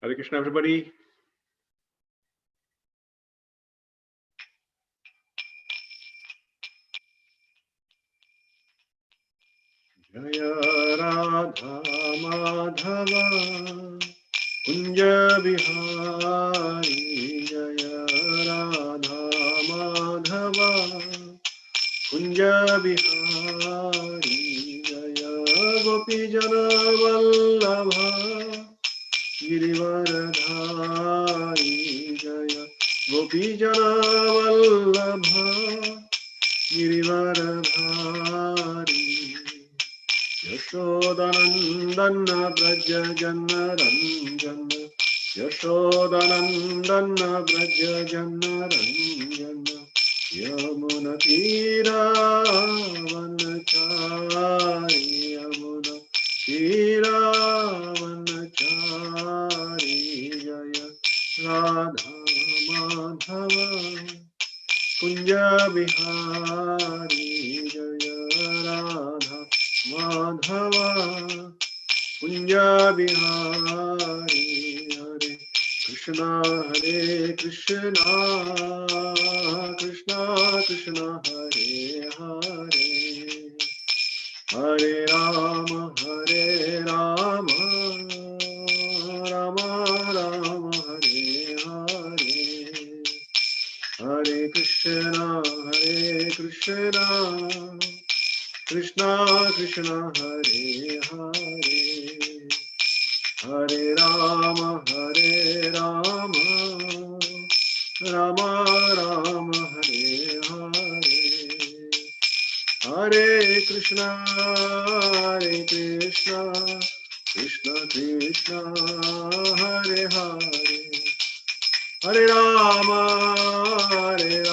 Hare Krishna, everybody. Jaya Radha Madhava Kunja Bihari, Jaya Radha Madhava Kunja Bihari, Jaya Gopi Jana Vallabha Girivaradhari, Jaya Gopi Jana Vallabha Girivaradhari, Yashodanandan Braja Jana Ranjana, Yashodanandan Braja Jana Ranjana, Yamuna Tira Vanachari, Yamuna Tira Vanachari, Jaya Radha Madhava Kunja Bihari, Jaya Radha Madhava Kunja Bihari, Hare Krishna Krishna Krishna Hare Hare, Hare Rama Rama Rama Hare Hare, Hare Krishna Krishna Krishna Hare Hare, Hare Rama Rama Rama Hare Hare, Hare Krishna Krishna Krishna Hare Hare, Hare Rama Rama Rama Hare Hare,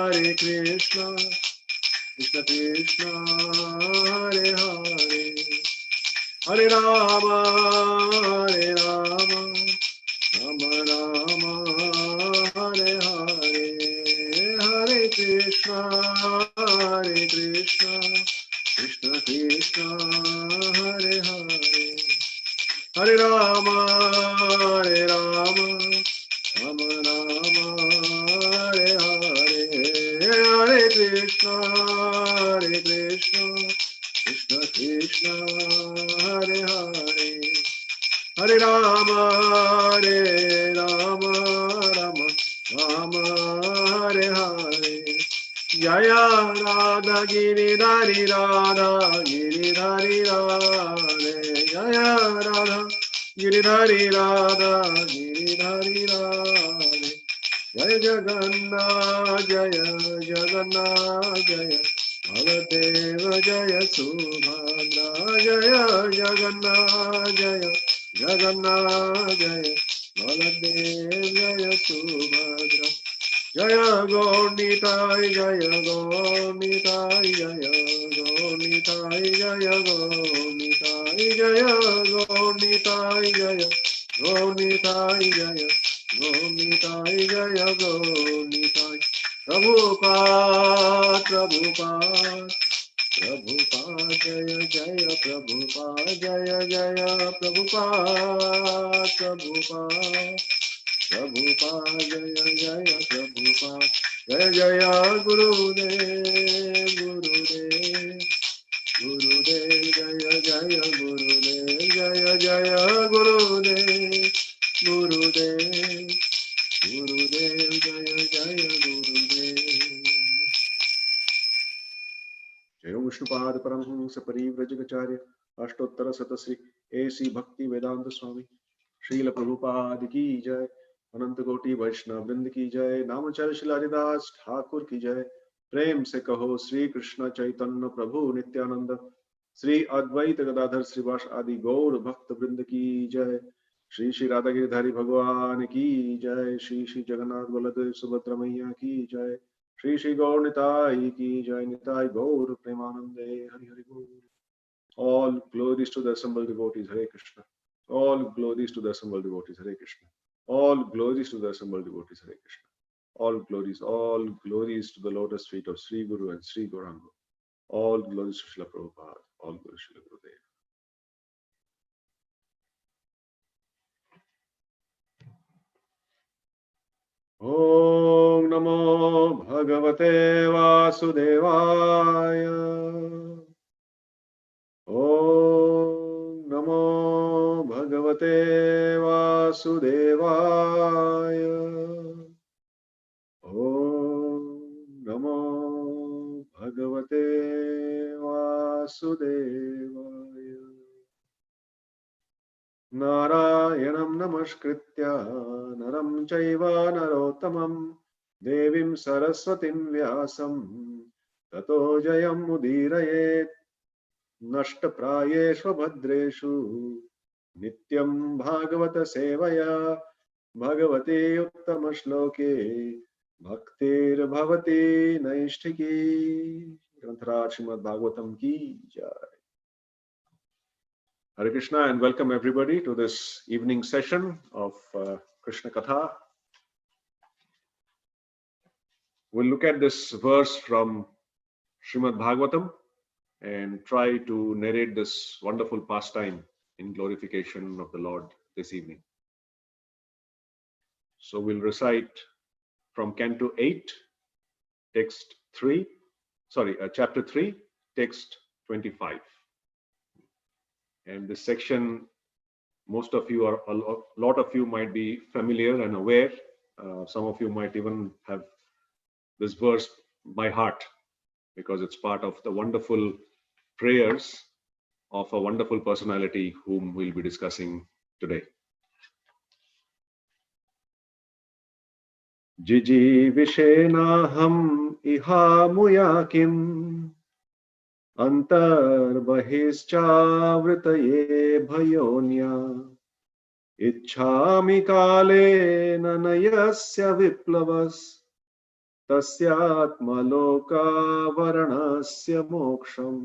Hare Krishna Krishna Krishna Hare Hare, Hare Rama Rama Rama Hare Hare, Hare Krishna Krishna Krishna Hare Hare, Hare Rama Rama Rama Hare Hare, Hare Krishna Krishna Krishna Hare Hare, Hare Rama Rama Rama Hare Hare, Jaya Radha Giridhari Radha Giridhari Radhe, Jaya Radha Giridhari Radha Giridhari Radhe, Jaya Jagannath Jaya Baladeva Jaya Subhadra, Jaya Jagannath Jaya Baladeva Jaya Subhadra, Jaya Gaunitai Jaya Gaunitai Jaya Gaunitai Jaya Gaunitai Jaya Gaunitai Jaya Gaunitai Jaya Gaunitai Jaya Gaunitai, Prabhupada Jaya Jaya Prabhupada Jaya Jaya Prabhupada Prabhupada Jaya Jaya Prabhupada Jaya Jaya Gurudev Jaya Jaya Gurudev Jaya Jaya Gurudev Jaya Jaya Gurudev. Jaya Vishnupad Paramhamsa Parivrajagacharya Ashtottara Satasri A.C. Bhakti Vedanta Swami Srila Prabhupada ki jai, अनंत कोटि वैष्णव वृंद की जय, नामचर्य शिलादिदास ठाकुर की जय, प्रेम से कहो श्री कृष्ण चैतन्य प्रभु नित्यानंद, श्री अद्वैत गदाधर श्रीवास आदि गौर भक्त वृंद की जय, श्री श्री राधा गिरधारी भगवान की जय, श्री श्री जगन्नाथ बलदेव सुभद्रा मैया की जय, श्री श्री गौर निताई की जय, निताई गौर प्रेमानंदे हरि हरि बोल. All glories to the assembled devotees, Hare Krishna. All glories to the assembled devotees, Hare Krishna. All glories to the assembled devotees, Hare Krishna. All glories to the lotus feet of Sri Guru and Sri Gauranga. All glories to Srila Prabhupada. All glories to Srila Gurudev. Om Namo Bhagavate Vasudevaya. Om Namo Bhagavate Vasudevaya. Om Namo Bhagavate Vasudevaya. Narayanam Namaskritya Naram Chaiva Narottamam Devim Saraswatim Vyasam Tato Jayam Mudirayet Nashtaprayeshu Bhadreshu Nityam Bhagavata Sevaya Bhagavate Uttama Shloke Bhaktir Bhavati Naishtiki. Grantaraj Srimad Bhagavatam ki jai. Hare Krishna and welcome everybody to this evening session of Krishna Katha. We'll look at this verse from Srimad Bhagavatam and try to narrate this wonderful pastime in glorification of the Lord this evening. So we'll recite from Canto 8, text 3, chapter 3, text 25. And this section, most of you are, a lot of you might be familiar and aware. Some of you might even have this verse by heart because it's part of the wonderful prayers of a wonderful personality whom we'll be discussing today. Jiji Vishenaham Iha Muyakim Antar Bahischavrittaye Bhayonya Ichhami Kale Nanayasya Viplavas Tasyatmaloka Varanasya Moksham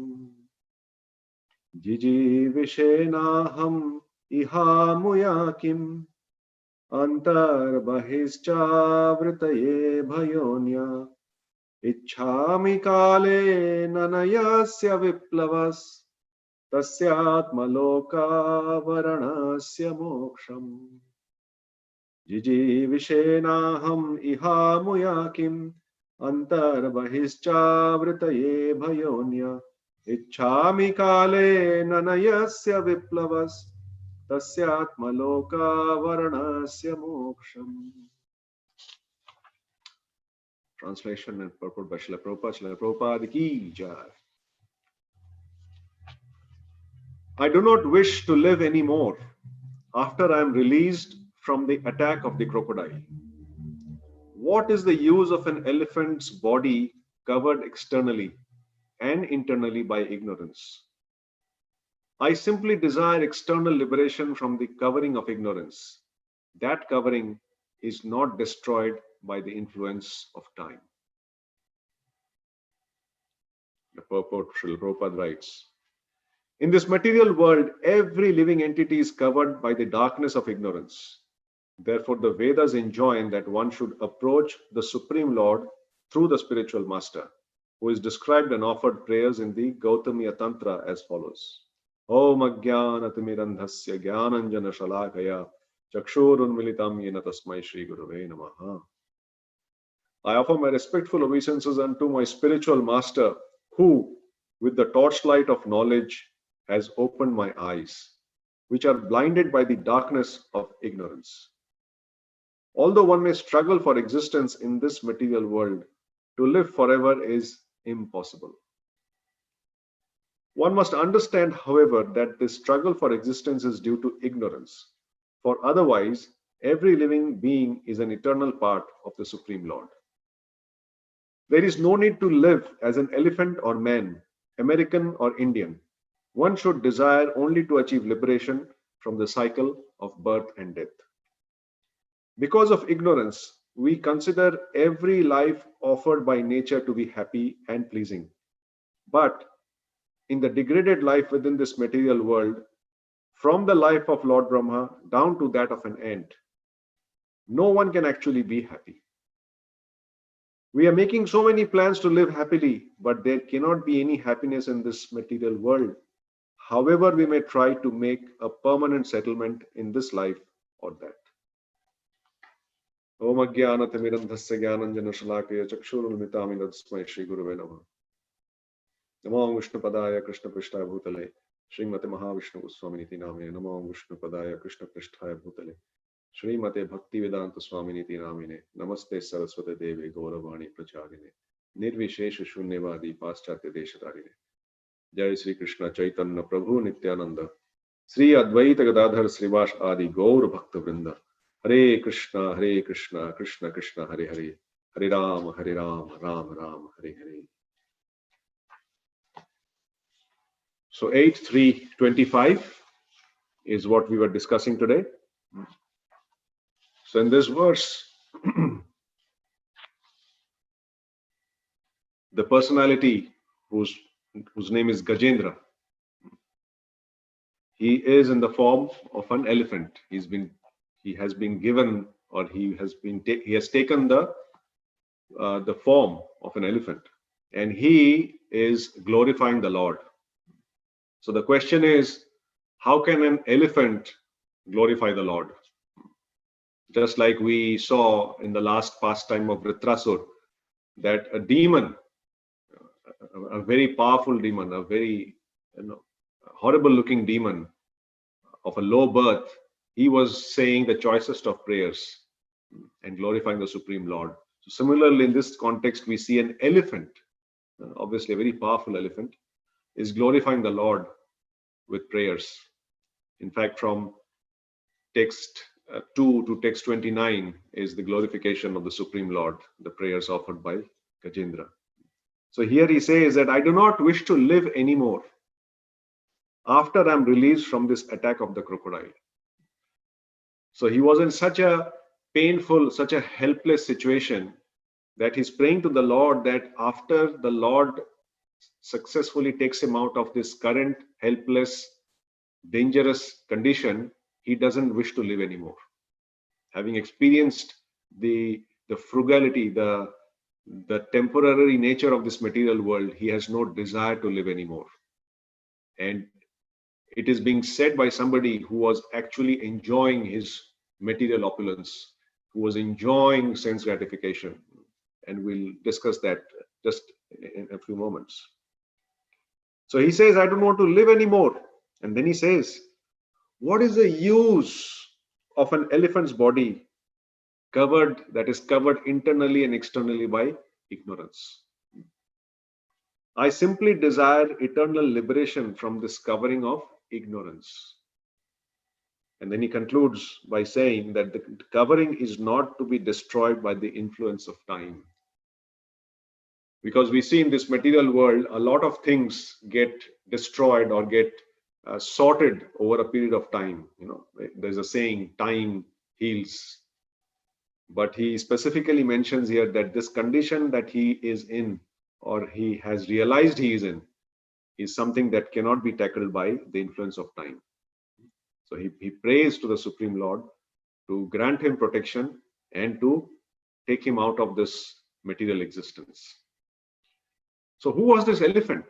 Jiji Vishenaham Iha Muyakim Antar Bahischavrittaye Bhayonya Ichhami Kale Nanayasya Viplavas Tasyatmaloka Varanasya Moksham Jiji Vishenaham Iha Muyakim Antar Bahischavrittaye Bhayonya Ichhami Kale Nanayasya Viplavas Tasyatmaloka Varanasya Moksham. Translation and purport by Srila Prabhupada. Srila Prabhupada ki jai. I do not wish to live anymore after I am released from the attack of the crocodile. What is the use of an elephant's body covered externally and internally by ignorance? I simply desire external liberation from the covering of ignorance. That covering is not destroyed by the influence of time. The purport, Srila Prabhupada writes, in this material world, every living entity is covered by the darkness of ignorance. Therefore, the Vedas enjoin that one should approach the Supreme Lord through the spiritual master, who is described and offered prayers in the Gautamiya Tantra as follows. Om Ajnanatimirandhasya Jnananjana Shalakaya Chakshurunmilitam Yena Tasmai Shri Gurave Namaha. I offer my respectful obeisances unto my spiritual master, who, with the torchlight of knowledge, has opened my eyes, which are blinded by the darkness of ignorance. Although one may struggle for existence in this material world, to live forever is impossible. One must understand, however, that this struggle for existence is due to ignorance, for otherwise, every living being is an eternal part of the Supreme Lord. There is no need to live as an elephant or man, American or Indian. One should desire only to achieve liberation from the cycle of birth and death. Because of ignorance, we consider every life offered by nature to be happy and pleasing. But in the degraded life within this material world, from the life of Lord Brahma down to that of an ant, no one can actually be happy. We are making so many plans to live happily, but there cannot be any happiness in this material world. However, we may try to make a permanent settlement in this life or that. Om Ajnanathmirandhasya Jnananjana Chakshurunmitami Tasmai Shri Guruve Namah. Namo Vishnu Padaya Krishna Prishtaya Bhutale Srimate Mahavishnu Goswaminiti Namine. Namo Vishnu Padaya Krishna Prishtaya Bhutale Srimate Bhaktivedanta Swaminiti Namine. Namaste Saraswate Devi Gauravani Pracharine Nirvishesha Shunyavadi Paschatya Deshatarine. Jai Sri Krishna Chaitanya Prabhu Nityananda Sri Advaita Gadadhar Srivas Adi Gaur Bhakta Vrinda. Hare Krishna, Krishna Krishna, Hare Hare, Hare Ram, Ram Ram, Hare Hare. So 8.3.25 is what we were discussing today. So in this verse, the personality whose name is Gajendra, he is in the form of an elephant. He has been given, or he has taken the form of an elephant, and he is glorifying the Lord. So the question is, how can an elephant glorify the Lord? Just like we saw in the last pastime of Vritrasur, that a demon, a very powerful demon, a very horrible looking demon of a low birth, he was saying the choicest of prayers and glorifying the Supreme Lord. So similarly, in this context, we see an elephant, obviously a very powerful elephant, is glorifying the Lord with prayers. In fact, from text 2 to text 29 is the glorification of the Supreme Lord, the prayers offered by Gajendra. So here he says that I do not wish to live anymore after I'm released from this attack of the crocodile. So he was in such a painful, such a helpless situation that he's praying to the Lord that after the Lord successfully takes him out of this current helpless, dangerous condition, he doesn't wish to live anymore. Having experienced the frugality, the temporary nature of this material world, he has no desire to live anymore. And it is being said by somebody who was actually enjoying his material opulence, who was enjoying sense gratification. And we'll discuss that just in a few moments. So he says, I don't want to live anymore. And then he says, what is the use of an elephant's body that is covered internally and externally by ignorance? I simply desire eternal liberation from this covering of ignorance. And then he concludes by saying that the covering is not to be destroyed by the influence of time. Because we see in this material world, a lot of things get destroyed or get sorted over a period of time. There's a saying, time heals. But he specifically mentions here that this condition that he is in, or he has realized he is in, is something that cannot be tackled by the influence of time. So he prays to the Supreme Lord to grant him protection and to take him out of this material existence. So who was this elephant?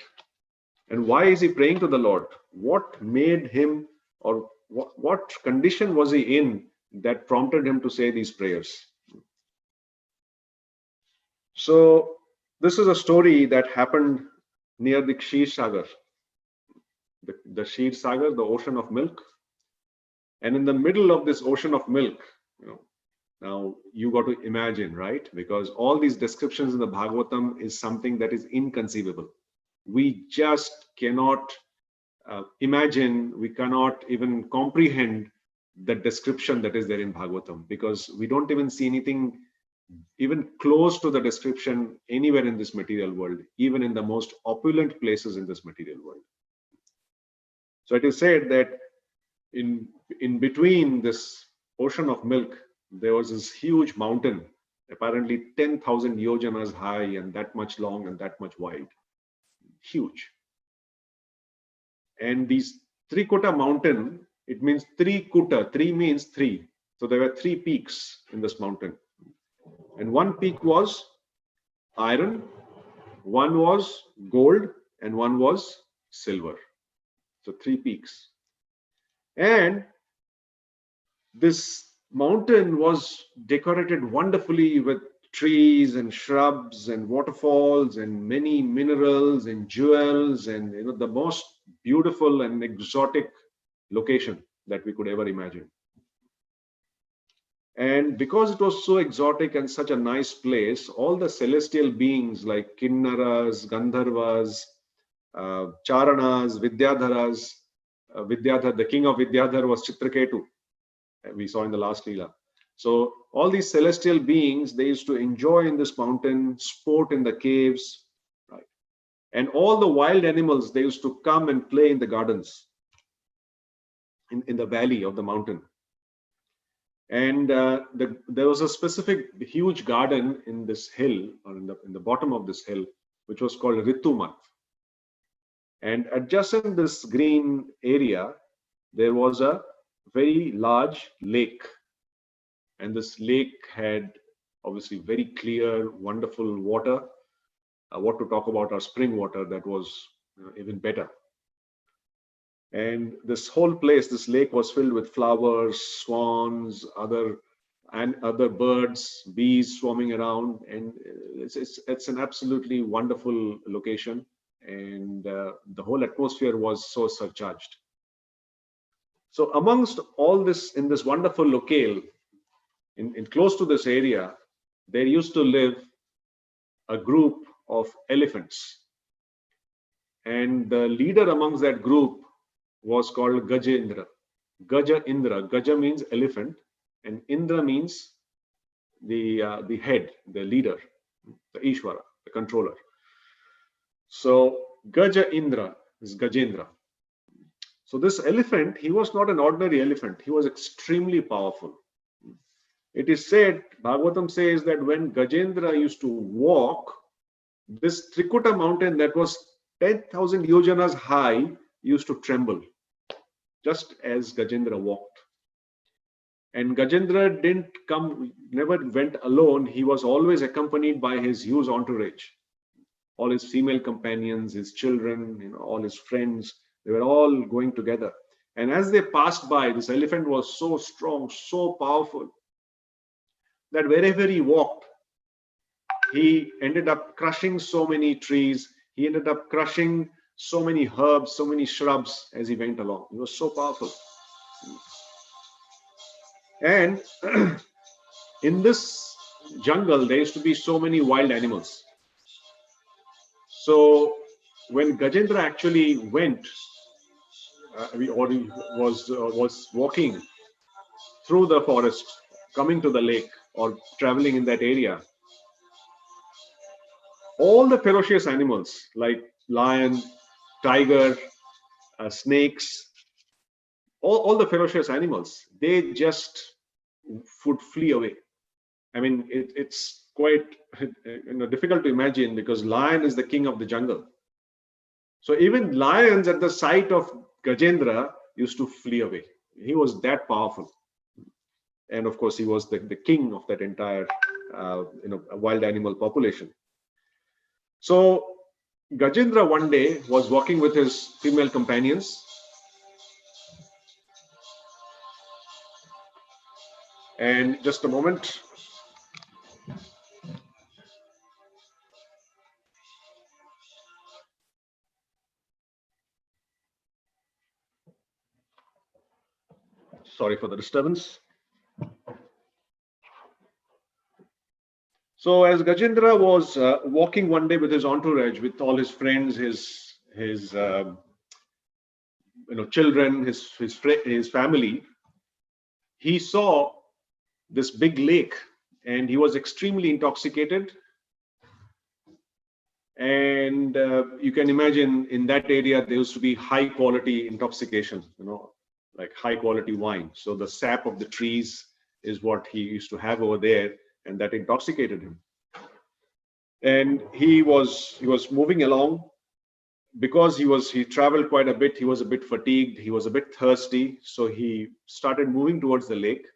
And why is he praying to the Lord? What made him, or what condition was he in that prompted him to say these prayers? So this is a story that happened near the Kshir Sagar, the Kshir Sagar, the ocean of milk. And in the middle of this ocean of milk, now you got to imagine, right? Because all these descriptions in the Bhagavatam is something that is inconceivable. We just cannot imagine, we cannot even comprehend the description that is there in Bhagavatam, because we don't even see anything even close to the description anywhere in this material world, even in the most opulent places in this material world. So it is said that in between this ocean of milk, there was this huge mountain, apparently 10,000 yojanas high and that much long and that much wide. Huge. And these Trikuta mountain, it means Trikuta. 3 means 3. So there were 3 peaks in this mountain. And one peak was iron, one was gold, and one was silver. So 3 peaks. And this mountain was decorated wonderfully with trees and shrubs and waterfalls and many minerals and jewels, and the most beautiful and exotic location that we could ever imagine. And because it was so exotic and such a nice place, all the celestial beings like Kinnaras, Gandharvas, Charanas, Vidyadharas, Vidyadhar, the king of Vidyadhar was Chitraketu, we saw in the last Lila. So all these celestial beings, they used to enjoy in this mountain, sport in the caves, right? And all the wild animals, they used to come and play in the gardens, in the valley of the mountain. And there was a specific huge garden in this hill, or in the bottom of this hill, which was called Ritumat. And adjacent this green area, there was a very large lake. And this lake had obviously very clear, wonderful water. What to talk about our spring water, that was even better. And this whole place, this lake, was filled with flowers, swans, other birds, bees swarming around, and it's an absolutely wonderful location. And the whole atmosphere was so surcharged. So amongst all this, in this wonderful locale, in close to this area, there used to live a group of elephants, and the leader amongst that group was called Gajendra. Gaja means elephant, and Indra means the head, the leader, the Ishvara, the controller. So Gajendra is Gajendra. So this elephant, he was not an ordinary elephant. He was extremely powerful. It is said, Bhagavatam says, that when Gajendra used to walk, this Trikuta mountain that was 10,000 yojanas high used to tremble, just as Gajendra walked. And Gajendra never went alone. He was always accompanied by his huge entourage. All his female companions, his children, all his friends, they were all going together. And as they passed by, this elephant was so strong, so powerful, that wherever he walked, he ended up crushing so many trees. He ended up crushing so many herbs, so many shrubs as he went along. He was so powerful. And in this jungle, there used to be so many wild animals. So when Gajendra actually went, or he was walking through the forest, coming to the lake, or traveling in that area, all the ferocious animals like lion, tiger, snakes, all the ferocious animals, they just would flee away. I mean, it's quite difficult to imagine, because lion is the king of the jungle. So even lions at the sight of Gajendra used to flee away. He was that powerful. And of course, he was the king of that entire wild animal population. So Gajendra one day was walking with his female companions, and just a moment. Sorry for the disturbance. So as Gajendra was walking one day with his entourage, with all his friends, his children, his family, he saw this big lake, and he was extremely intoxicated. And you can imagine, in that area there used to be high quality intoxication, like high quality wine. So the sap of the trees is what he used to have over there, and that intoxicated him. And he was moving along, because he traveled quite a bit. He was a bit fatigued, he was a bit thirsty, so he started moving towards the lake,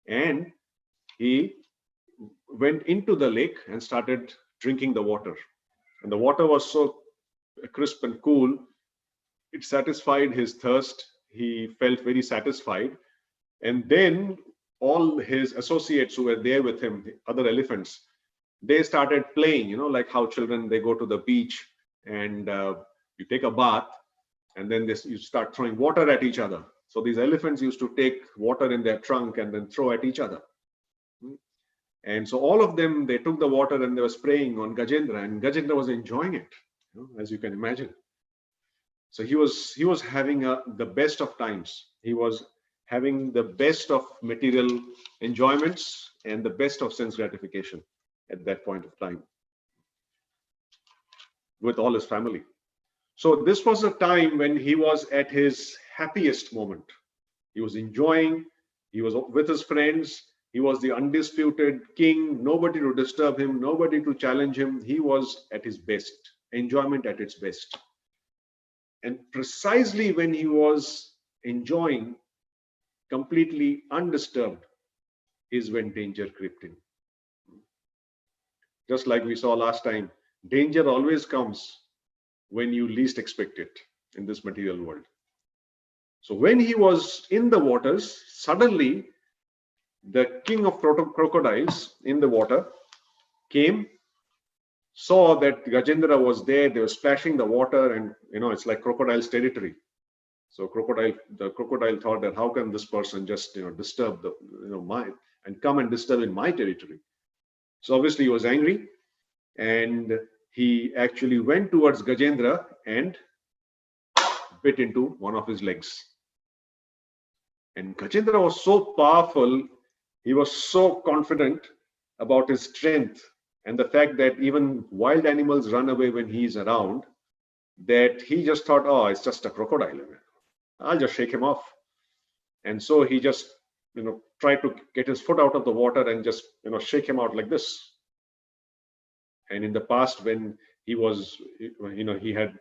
and he went into the lake and started drinking the water. And the water was so crisp and cool, it satisfied his thirst. He felt very satisfied. And then all his associates who were there with him, the other elephants, they started playing, like how children, they go to the beach and you take a bath, and then you start throwing water at each other. So these elephants used to take water in their trunk and then throw at each other. And so all of them, they took the water and they were spraying on Gajendra, and Gajendra was enjoying it, as you can imagine. So he was having the best of times. He was having the best of material enjoyments and the best of sense gratification at that point of time with all his family. So this was a time when he was at his happiest moment. He was enjoying, he was with his friends, he was the undisputed king, nobody to disturb him, nobody to challenge him. He was at his best, enjoyment at its best. And precisely when he was enjoying completely undisturbed is when danger crept in. Just like we saw last time, danger always comes when you least expect it in this material world. So when he was in the waters, suddenly the king of crocodiles in the water came, saw that Gajendra was there, they were splashing the water, and it's like crocodile's territory. So the crocodile thought that how can this person just disturb mine and come and disturb in my territory. So obviously he was angry, and he actually went towards Gajendra and bit into one of his legs. And Gajendra was so powerful, he was so confident about his strength and the fact that even wild animals run away when he's around, that he just thought, oh, it's just a crocodile. I'll just shake him off. And so he just, tried to get his foot out of the water and just, shake him out like this. And in the past, when he was, he had,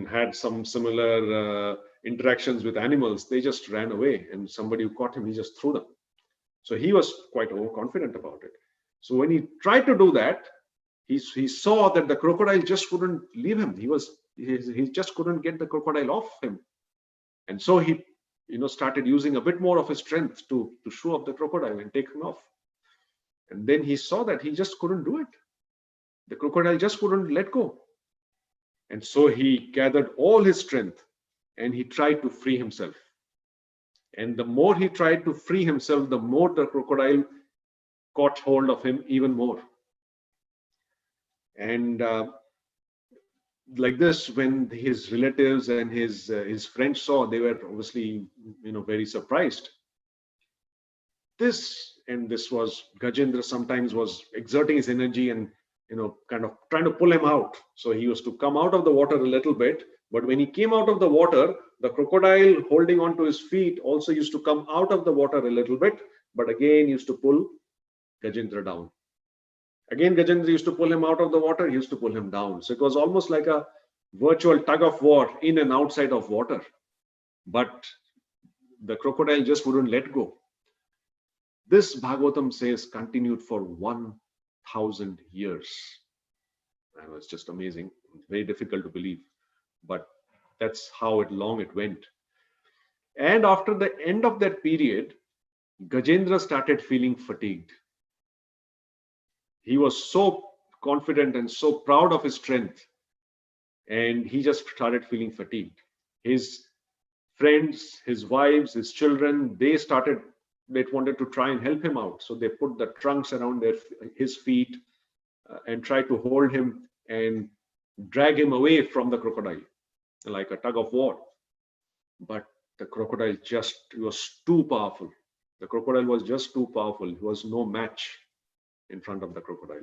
had some similar interactions with animals, they just ran away, and somebody who caught him, he just threw them. So he was quite overconfident about it. So when he tried to do that, he saw that the crocodile just wouldn't leave him. He just couldn't get the crocodile off him. And so he, started using a bit more of his strength to shoo up the crocodile and take him off. And then he saw that he just couldn't do it. The crocodile just wouldn't let go. And so he gathered all his strength and he tried to free himself. And the more he tried to free himself, the more the crocodile caught hold of him even more. And like this, when his relatives and his friends saw, they were obviously very surprised. This was Gajendra sometimes was exerting his energy and kind of trying to pull him out. So he used to come out of the water a little bit, but when he came out of the water, the crocodile holding on to his feet also used to come out of the water a little bit, but again used to pull Gajendra down. Again, Gajendra used to pull him out of the water, he used to pull him down. So it was almost like a virtual tug of war in and outside of water. But the crocodile just wouldn't let go. This, Bhagavatam says, continued for 1,000 years. And it's just amazing, very difficult to believe. But that's how long it went. And after the end of that period, Gajendra started feeling fatigued. He was so confident and so proud of his strength, and he just started feeling fatigued. His friends, his wives, his children, they wanted to try and help him out. So they put the trunks around his feet and tried to hold him and drag him away from the crocodile, like a tug of war. But the crocodile was too powerful. The crocodile was just too powerful. He was no match in front of the crocodile.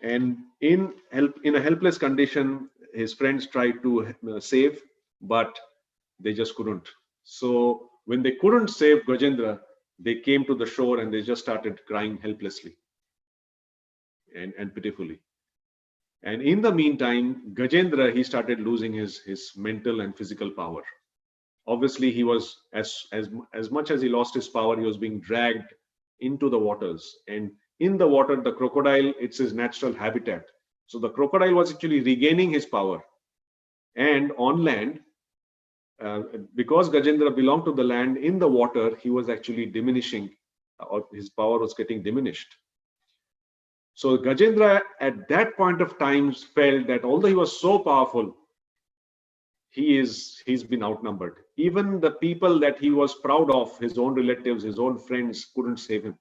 And in a helpless condition, his friends tried to save, but they just couldn't. So when they couldn't save Gajendra, they came to the shore and they just started crying helplessly and pitifully. And in the meantime, Gajendra, he started losing his mental and physical power. Obviously, he was, as much as he lost his power, he was being dragged into the waters, and In the water, the crocodile, it's his natural habitat. So the crocodile was actually regaining his power. And on land, because Gajendra belonged to the land, in the water, he was actually diminishing, or his power was getting diminished. So Gajendra at that point of time felt that although he was so powerful, he's been outnumbered. Even the people that he was proud of, his own relatives, his own friends, couldn't save him.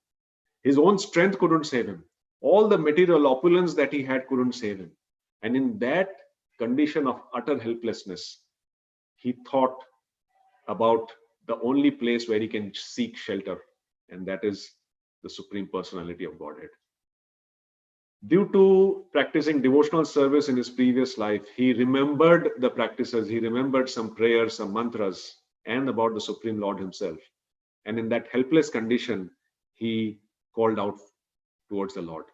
His own strength couldn't save him. All the material opulence that he had couldn't save him. And in that condition of utter helplessness, he thought about the only place where he can seek shelter, and that is the Supreme Personality of Godhead. Due to practicing devotional service in his previous life, he remembered the practices, he remembered some prayers, some mantras, and about the Supreme Lord himself. And in that helpless condition, he called out towards the Lord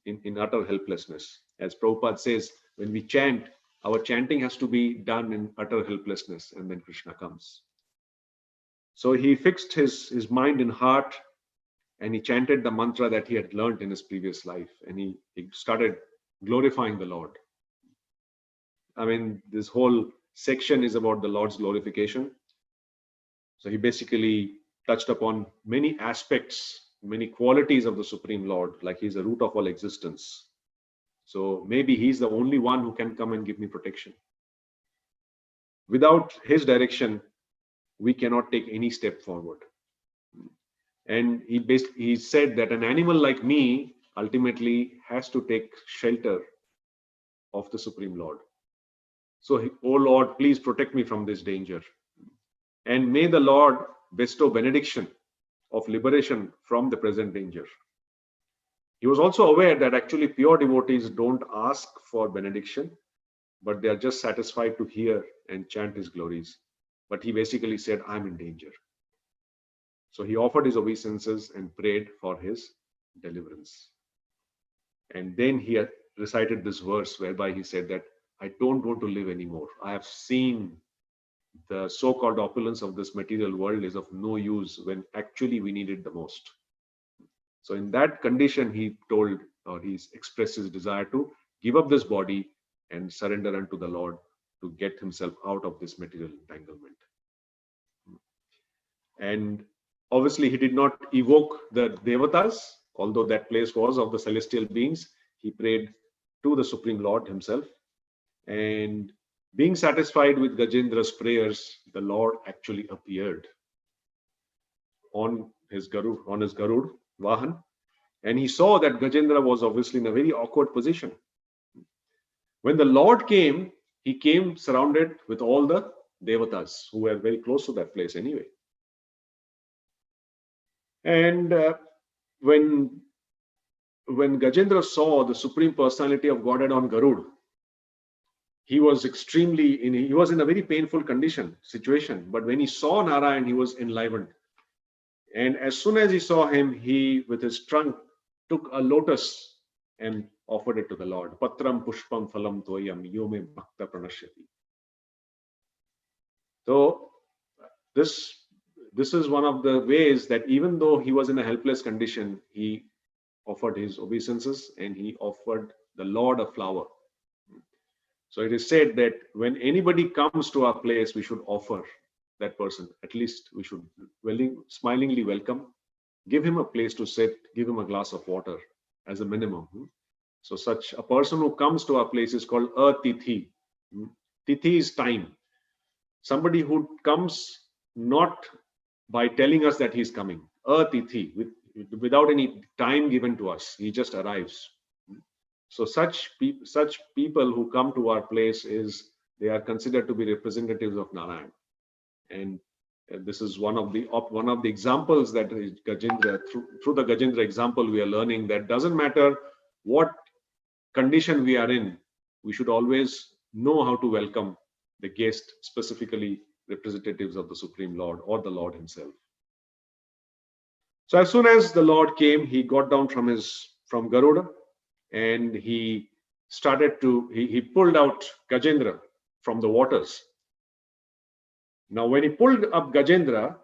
in utter helplessness. As Prabhupada says, when we chant, our chanting has to be done in utter helplessness, and then Krishna comes. So he fixed his mind and heart, and he chanted the mantra that he had learned in his previous life, and he started glorifying the Lord. I mean, this whole section is about the Lord's glorification. So he basically touched upon many aspects, many qualities of the Supreme Lord, like he's the root of all existence. So maybe he's the only one who can come and give me protection. Without his direction, we cannot take any step forward. And he said that an animal like me ultimately has to take shelter of the Supreme Lord. So, oh Lord, please protect me from this danger. And may the Lord bestow benediction of liberation from the present danger. He was also aware that actually pure devotees don't ask for benediction, but they are just satisfied to hear and chant his glories. But he basically said, I'm in danger. So he offered his obeisances and prayed for his deliverance. And then he had recited this verse whereby he said that I don't want to live anymore. I have seen the so-called opulence of this material world is of no use when actually we need it the most. So in that condition, he told, or he expressed his desire to give up this body and surrender unto the Lord to get himself out of this material entanglement. And obviously, he did not evoke the Devatas, although that place was of the celestial beings. He prayed to the Supreme Lord himself. And being satisfied with Gajendra's prayers, the Lord actually appeared on his Garud Vahan. And he saw that Gajendra was obviously in a very awkward position. When the Lord came, he came surrounded with all the Devatas who were very close to that place anyway. And when Gajendra saw the Supreme Personality of Godhead on Garud, he was he was in a very painful situation. But when he saw Narayan, he was enlivened. And as soon as he saw him, he, with his trunk, took a lotus and offered it to the Lord. Patram pushpam phalam toyam yome bhakta pranashyati. So this is one of the ways that even though he was in a helpless condition, he offered his obeisances and he offered the Lord a flower. So it is said that when anybody comes to our place, we should offer that person. At least we should smilingly welcome, give him a place to sit, give him a glass of water as a minimum. So such a person who comes to our place is called a tithi. Tithi is time. Somebody who comes not by telling us that he's coming. A tithi, without any time given to us. He just arrives. So such people who come to our place they are considered to be representatives of Narayan. And this is one of the examples that Gajendra, through the Gajendra example, we are learning that doesn't matter what condition we are in, we should always know how to welcome the guest, specifically representatives of the Supreme Lord or the Lord himself. So as soon as the Lord came, he got down from Garuda and he pulled out Gajendra from the waters. Now, when he pulled up Gajendra,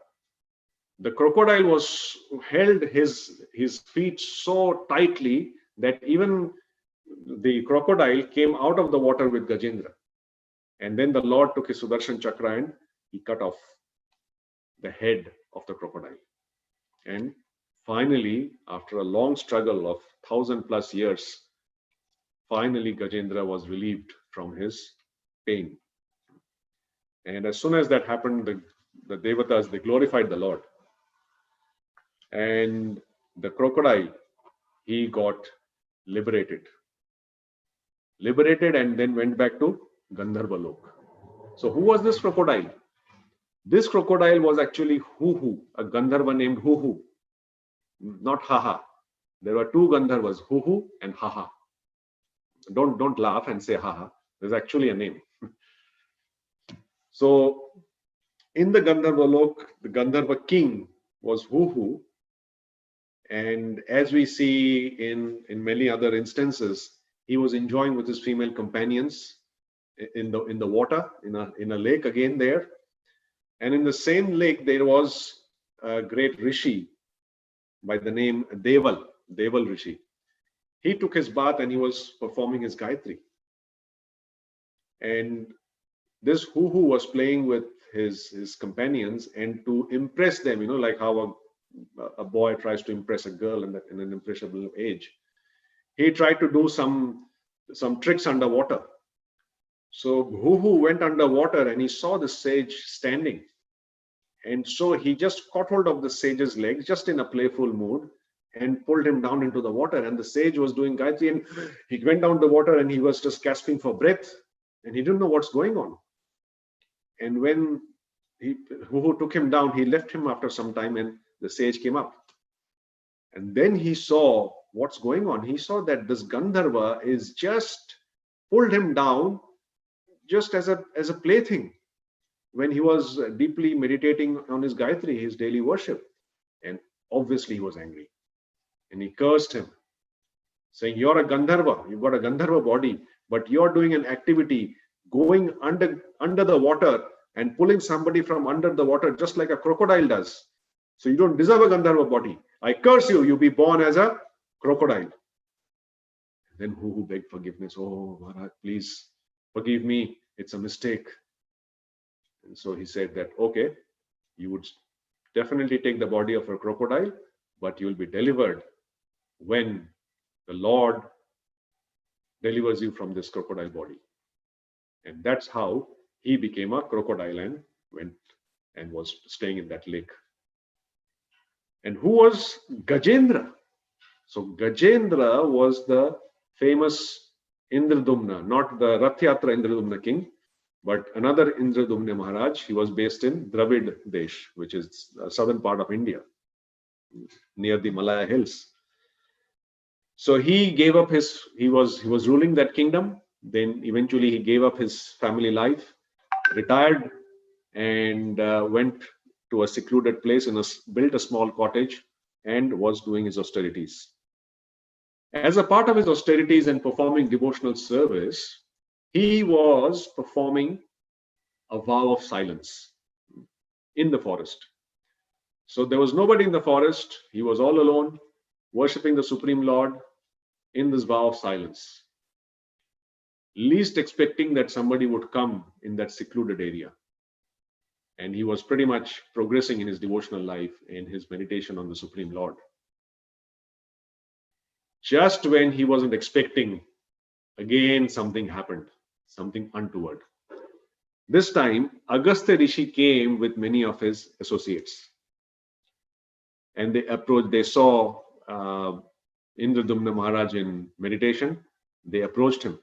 the crocodile was held his feet so tightly that even the crocodile came out of the water with Gajendra. And then the Lord took his Sudarshan Chakra and he cut off the head of the crocodile. And finally, after a long struggle of 1,000+ years, finally Gajendra was relieved from his pain. And as soon as that happened, the Devatas, they glorified the Lord. And the crocodile, he got liberated and then went back to Gandharva Lok. So who was this crocodile? This crocodile was actually Huhu, a Gandharva named Huhu, not Haha. There were two Gandharvas, Huhu and Haha. Don't laugh and say Haha. There's actually a name. So in the Gandharva Lok, the Gandharva king was Huhu. And as we see in many other instances, he was enjoying with his female companions in the water, in a lake again there. And in the same lake, there was a great rishi by the name Deval Rishi. He took his bath and he was performing his Gayatri. And this Huhu was playing with his companions, and to impress them, like how a boy tries to impress a girl in an impressionable age, he tried to do some tricks underwater. So Huhu went underwater and he saw the sage standing. And so he just caught hold of the sage's legs, just in a playful mood, and pulled him down into the water. And the sage was doing Gayatri, and he went down the water and he was just gasping for breath, and he didn't know what's going on. And when Huhu took him down, he left him after some time, and the sage came up. And then he saw what's going on. He saw that this Gandharva is just pulled him down just as a plaything when he was deeply meditating on his Gayatri, his daily worship. And obviously he was angry. And he cursed him, saying, "You're a Gandharva, you've got a Gandharva body, but you're doing an activity going under the water and pulling somebody from under the water just like a crocodile does. So you don't deserve a Gandharva body. I curse you, you be born as a crocodile." Then Huhu begged forgiveness. "Oh, Maharaj, please forgive me. It's a mistake." And so he said that, okay, you would definitely take the body of a crocodile, but you will be delivered when the Lord delivers you from this crocodile body. And that's how he became a crocodile and went and was staying in that lake. And who was Gajendra? So Gajendra was the famous Indradumna, not the Rath Yatra Indradumna king, but another Indradumna Maharaj. He was based in Dravid Desh, which is the southern part of India, near the Malaya hills. So he gave up he was ruling that kingdom. Then eventually he gave up his family life, retired, and went to a secluded place built a small cottage and was doing his austerities. As a part of his austerities and performing devotional service, he was performing a vow of silence in the forest. So there was nobody in the forest. He was all alone, worshipping the Supreme Lord in this vow of silence, least expecting that somebody would come in that secluded area. And he was pretty much progressing in his devotional life, in his meditation on the Supreme Lord. Just when he wasn't expecting, again something happened, something untoward. This time, Agastya Rishi came with many of his associates. And they saw Indradumna Maharaj in meditation. They approached him.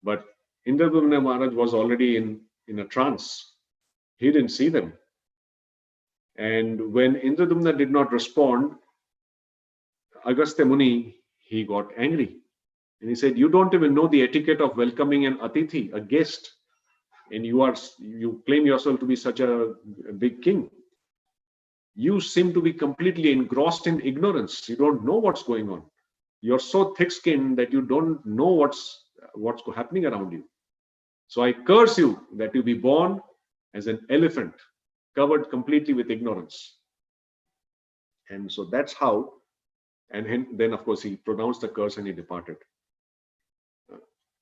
But Indradumna Maharaj was already in a trance. He didn't see them. And when Indradumna did not respond, Agastya Muni, he got angry. And he said, "You don't even know the etiquette of welcoming an atithi, a guest. And you claim yourself to be such a big king. You seem to be completely engrossed in ignorance. You don't know what's going on. You're so thick-skinned that you don't know what's happening around you. So I curse you that you be born as an elephant, covered completely with ignorance." And so that's how, and then of course he pronounced the curse and he departed.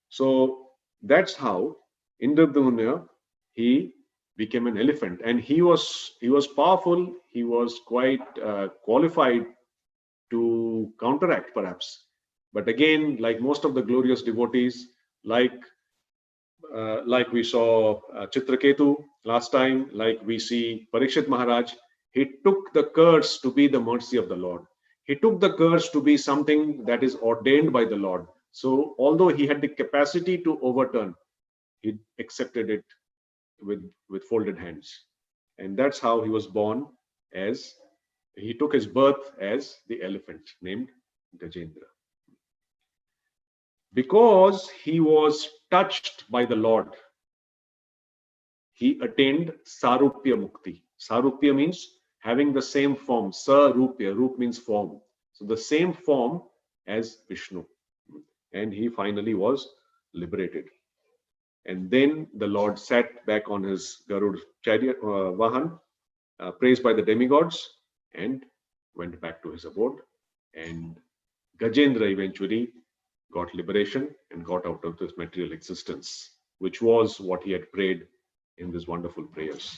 So that's how Indradyumna, he became an elephant, and he was powerful. He was quite qualified to counteract, perhaps. But again, like most of the glorious devotees, like we saw Chitraketu last time, like we see Parikshit Maharaj, he took the curse to be the mercy of the Lord. He took the curse to be something that is ordained by the Lord. So although he had the capacity to overturn, he accepted it with folded hands. And that's how he was born, as he took his birth as the elephant named Gajendra. Because he was touched by the Lord, he attained Sarupya Mukti. Sarupya means having the same form. Sarupya, Rup means form. So the same form as Vishnu. And he finally was liberated. And then the Lord sat back on his Garud chariot, Vahan, praised by the demigods, and went back to his abode. And Gajendra eventually got liberation and got out of this material existence, which was what he had prayed in these wonderful prayers.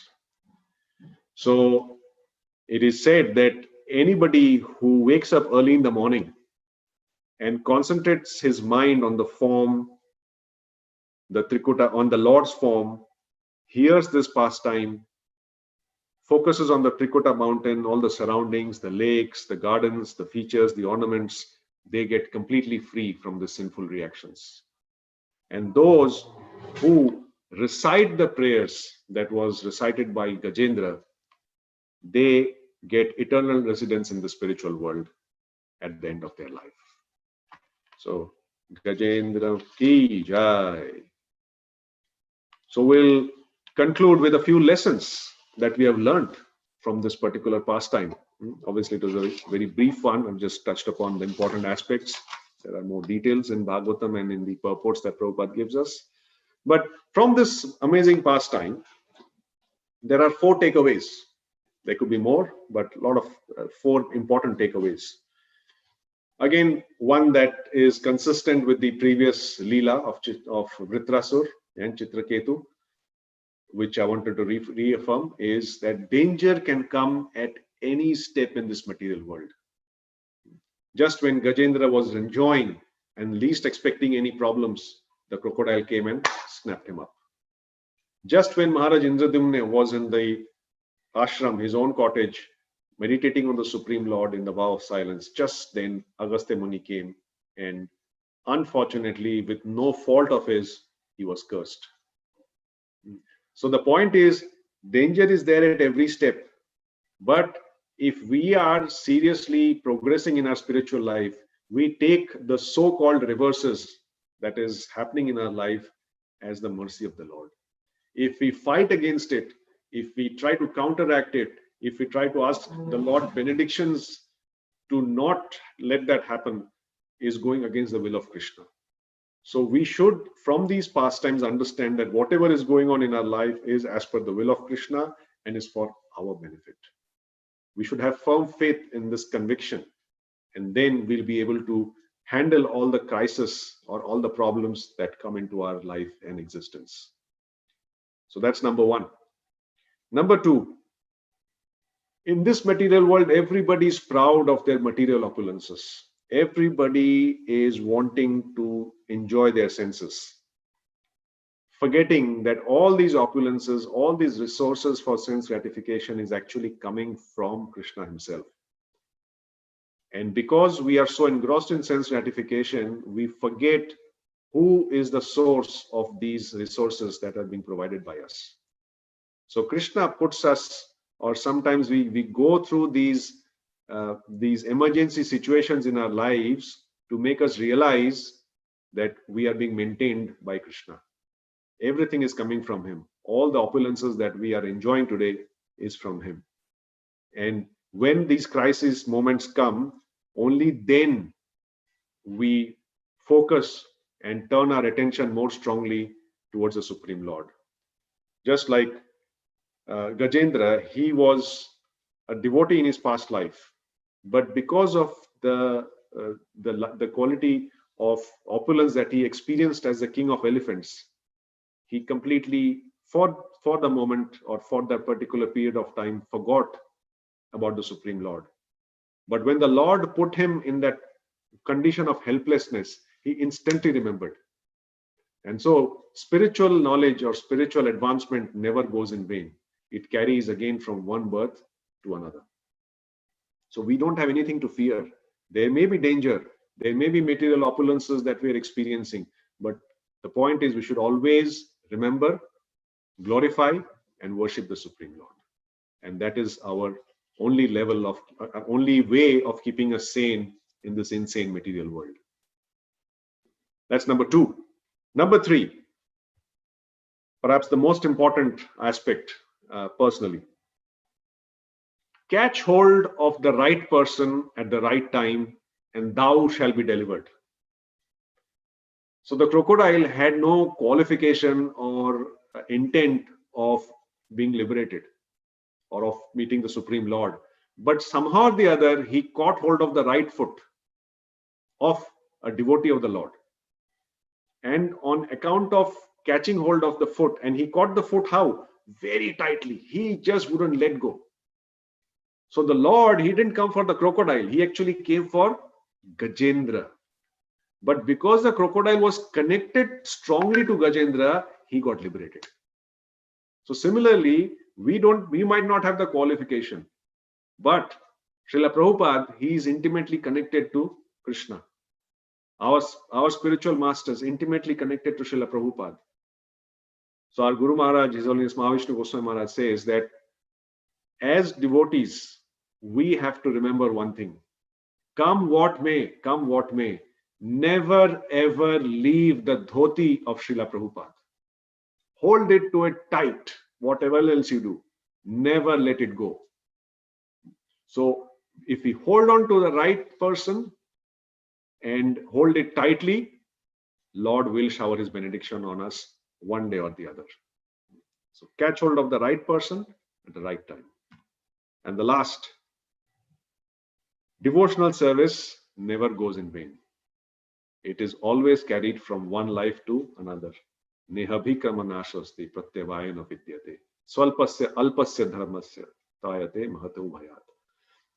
So it is said that anybody who wakes up early in the morning and concentrates his mind on the form, the Trikuta, on the Lord's form, hears this pastime, focuses on the Trikuta mountain, all the surroundings, the lakes, the gardens, the features, the ornaments, they get completely free from the sinful reactions. And those who recite the prayers that was recited by Gajendra, they get eternal residence in the spiritual world at the end of their life. So Gajendra ki jai. So we'll conclude with a few lessons that we have learned from this particular pastime. Obviously, it was a very brief one. I've just touched upon the important aspects. There are more details in Bhagavatam and in the purports that Prabhupada gives us. But from this amazing pastime, there are 4 takeaways. There could be more, but a lot of 4 important takeaways. Again, one that is consistent with the previous Lila of Vritrasur and Chitraketu, which I wanted to reaffirm, is that danger can come at any step in this material world. Just when Gajendra was enjoying and least expecting any problems, the crocodile came and snapped him up. Just when Maharaj Indradyumna was in the ashram, his own cottage, meditating on the Supreme Lord in the vow of silence, just then Agastya Muni came, and unfortunately, with no fault of his, he was cursed. So the point is, danger is there at every step. But if we are seriously progressing in our spiritual life, we take the so-called reverses that is happening in our life as the mercy of the Lord. If we fight against it, if we try to counteract it, if we try to ask the Lord benedictions to not let that happen, is going against the will of Krishna. So we should, from these pastimes, understand that whatever is going on in our life is as per the will of Krishna and is for our benefit. We should have firm faith in this conviction, and then we'll be able to handle all the crises or all the problems that come into our life and existence. So that's number 1. Number 2, in this material world, everybody is proud of their material opulences. Everybody is wanting to enjoy their senses, forgetting that all these opulences, all these resources for sense gratification is actually coming from Krishna himself. And because we are so engrossed in sense gratification, we forget who is the source of these resources that are being provided by us. So Krishna puts us, or sometimes we go through these emergency situations in our lives to make us realize that we are being maintained by Krishna. Everything is coming from him. All the opulences that we are enjoying today is from him. And when these crisis moments come, only then we focus and turn our attention more strongly towards the Supreme Lord. Just like Gajendra, he was a devotee in his past life. but because of the quality of opulence that he experienced as the king of elephants, he completely, for the moment or for that particular period of time, forgot about the Supreme Lord. But when the Lord put him in that condition of helplessness, he instantly remembered. And so spiritual knowledge or spiritual advancement never goes in vain. It carries again from one birth to another. So we don't have anything to fear. There may be danger, there may be material opulences that we are experiencing, but the point is we should always remember, glorify, and worship the Supreme Lord. And that is our only level of, only way of keeping us sane in this insane material world. That's number 2. Number 3, perhaps the most important aspect personally. Catch hold of the right person at the right time, and thou shall be delivered. So the crocodile had no qualification or intent of being liberated or of meeting the Supreme Lord. But somehow or the other, he caught hold of the right foot of a devotee of the Lord. And on account of catching hold of the foot, and he caught the foot how? Very tightly. He just wouldn't let go. So the Lord, he didn't come for the crocodile. He actually came for Gajendra. But because the crocodile was connected strongly to Gajendra, he got liberated. So similarly, we might not have the qualification, but Srila Prabhupada, he is intimately connected to Krishna. Our spiritual masters intimately connected to Srila Prabhupada. So our Guru Maharaj, His Holiness Mahavishnu Goswami Maharaj, says that as devotees, we have to remember one thing. Come what may, never ever leave the dhoti of Srila Prabhupada. Hold it to it tight, whatever else you do. Never let it go. So if we hold on to the right person and hold it tightly, Lord will shower his benediction on us one day or the other. So catch hold of the right person at the right time. And the last, devotional service never goes in vain. It is always carried from one life to another. Nehabhikramanashasti pratyavayana vidyate. Swalpasya alpasya dharmasya tayate mahatu bhayat.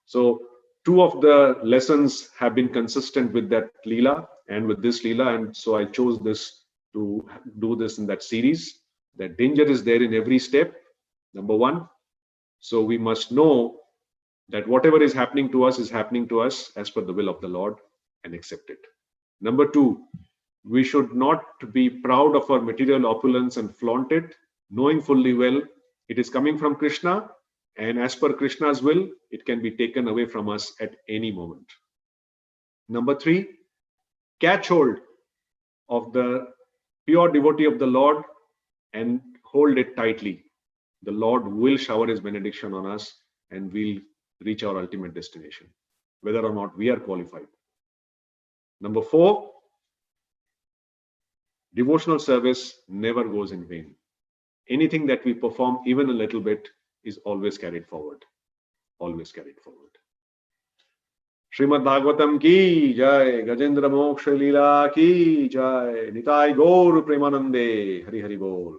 So 2 of the lessons have been consistent with that Lila and with this Lila, and so I chose this to do this in that series. That danger is there in every step, number 1. So we must know that whatever is happening to us as per the will of the Lord, and accept it. Number 2, we should not be proud of our material opulence and flaunt it, knowing fully well it is coming from Krishna, and as per Krishna's will, it can be taken away from us at any moment. Number 3, catch hold of the pure devotee of the Lord and hold it tightly. The Lord will shower his benediction on us and we'll reach our ultimate destination, whether or not we are qualified. Number 4, devotional service never goes in vain. Anything that we perform, even a little bit, is always carried forward. Always carried forward. Srimad Bhagavatam ki jai, Gajendra Moksha Lila ki jai, Nitai Gaur Premanande, Hari Hari Bol.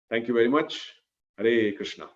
Thank you very much. Hare Krishna.